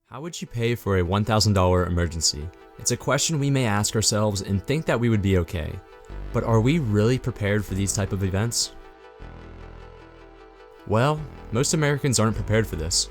How would you pay for a $1,000 emergency? It's a question we may ask ourselves and think that we would be okay. But are we really prepared for these type of events? Well, most Americans aren't prepared for this.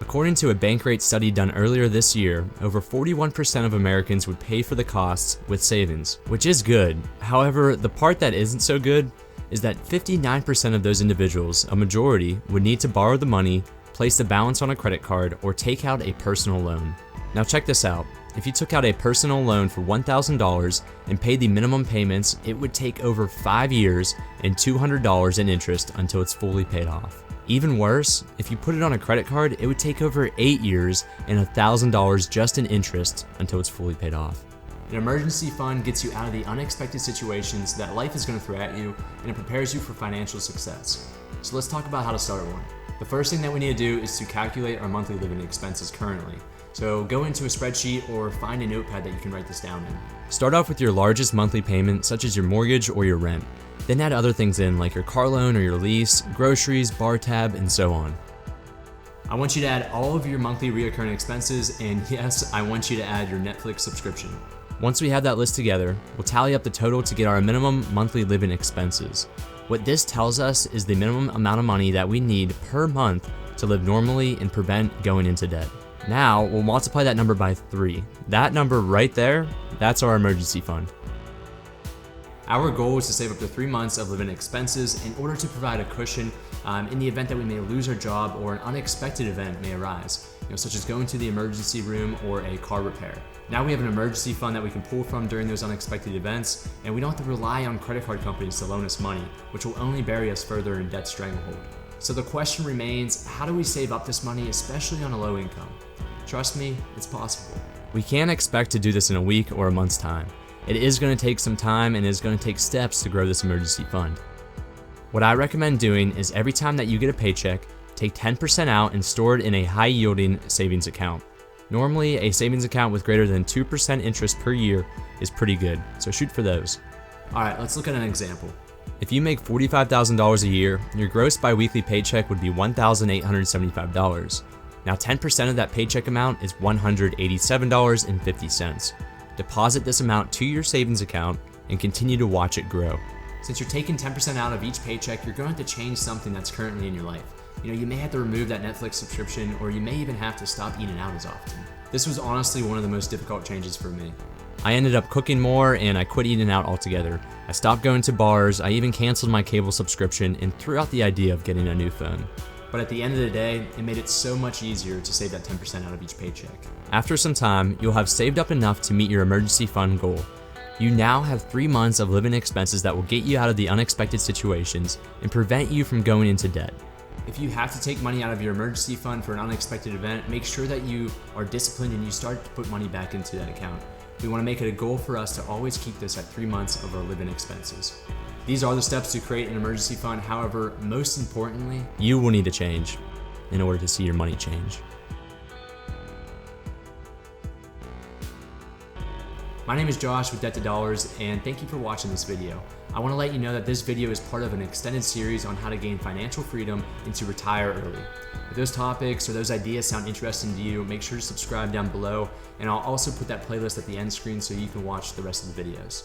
According to a Bankrate study done earlier this year, over 41% of Americans would pay for the costs with savings, which is good. However, the part that isn't so good is that 59% of those individuals, a majority, would need to borrow the money, place the balance on a credit card, or take out a personal loan. Now check this out. If you took out a personal loan for $1,000 and paid the minimum payments, it would take over 5 years and $200 in interest until it's fully paid off. Even worse, if you put it on a credit card, it would take over 8 years and $1,000 just in interest until it's fully paid off. An emergency fund gets you out of the unexpected situations that life is going to throw at you, and it prepares you for financial success. So let's talk about how to start one. The first thing that we need to do is to calculate our monthly living expenses currently. So go into a spreadsheet or find a notepad that you can write this down in. Start off with your largest monthly payment, such as your mortgage or your rent. Then add other things in, like your car loan or your lease, groceries, bar tab, and so on. I want you to add all of your monthly recurring expenses, and yes, I want you to add your Netflix subscription. Once we have that list together, we'll tally up the total to get our minimum monthly living expenses. What this tells us is the minimum amount of money that we need per month to live normally and prevent going into debt. Now, we'll multiply that number by 3. That number right there, that's our emergency fund. Our goal is to save up to 3 months of living expenses in order to provide a cushion in the event that we may lose our job or an unexpected event may arise, such as going to the emergency room or a car repair. Now we have an emergency fund that we can pull from during those unexpected events, and we don't have to rely on credit card companies to loan us money, which will only bury us further in debt stranglehold. So the question remains, how do we save up this money, especially on a low income? Trust me, it's possible. We can't expect to do this in a week or a month's time. It is going to take some time and is going to take steps to grow this emergency fund. What I recommend doing is every time that you get a paycheck, take 10% out and store it in a high-yielding savings account. Normally, a savings account with greater than 2% interest per year is pretty good, so shoot for those. Alright, let's look at an example. If you make $45,000 a year, your gross biweekly paycheck would be $1,875. Now 10% of that paycheck amount is $187.50. Deposit this amount to your savings account and continue to watch it grow. Since you're taking 10% out of each paycheck, you're going to have to change something that's currently in your life. You may have to remove that Netflix subscription, or you may even have to stop eating out as often. This was honestly one of the most difficult changes for me. I ended up cooking more and I quit eating out altogether. I stopped going to bars, I even canceled my cable subscription and threw out the idea of getting a new phone. But at the end of the day, it made it so much easier to save that 10% out of each paycheck. After some time, you'll have saved up enough to meet your emergency fund goal. You now have 3 months of living expenses that will get you out of the unexpected situations and prevent you from going into debt. If you have to take money out of your emergency fund for an unexpected event, make sure that you are disciplined and you start to put money back into that account. We want to make it a goal for us to always keep this at 3 months of our living expenses. These are the steps to create an emergency fund. However, most importantly, you will need to change in order to see your money change. My name is Josh with Debt to Dollars, and thank you for watching this video. I want to let you know that this video is part of an extended series on how to gain financial freedom and to retire early. If those topics or those ideas sound interesting to you, make sure to subscribe down below, and I'll also put that playlist at the end screen so you can watch the rest of the videos.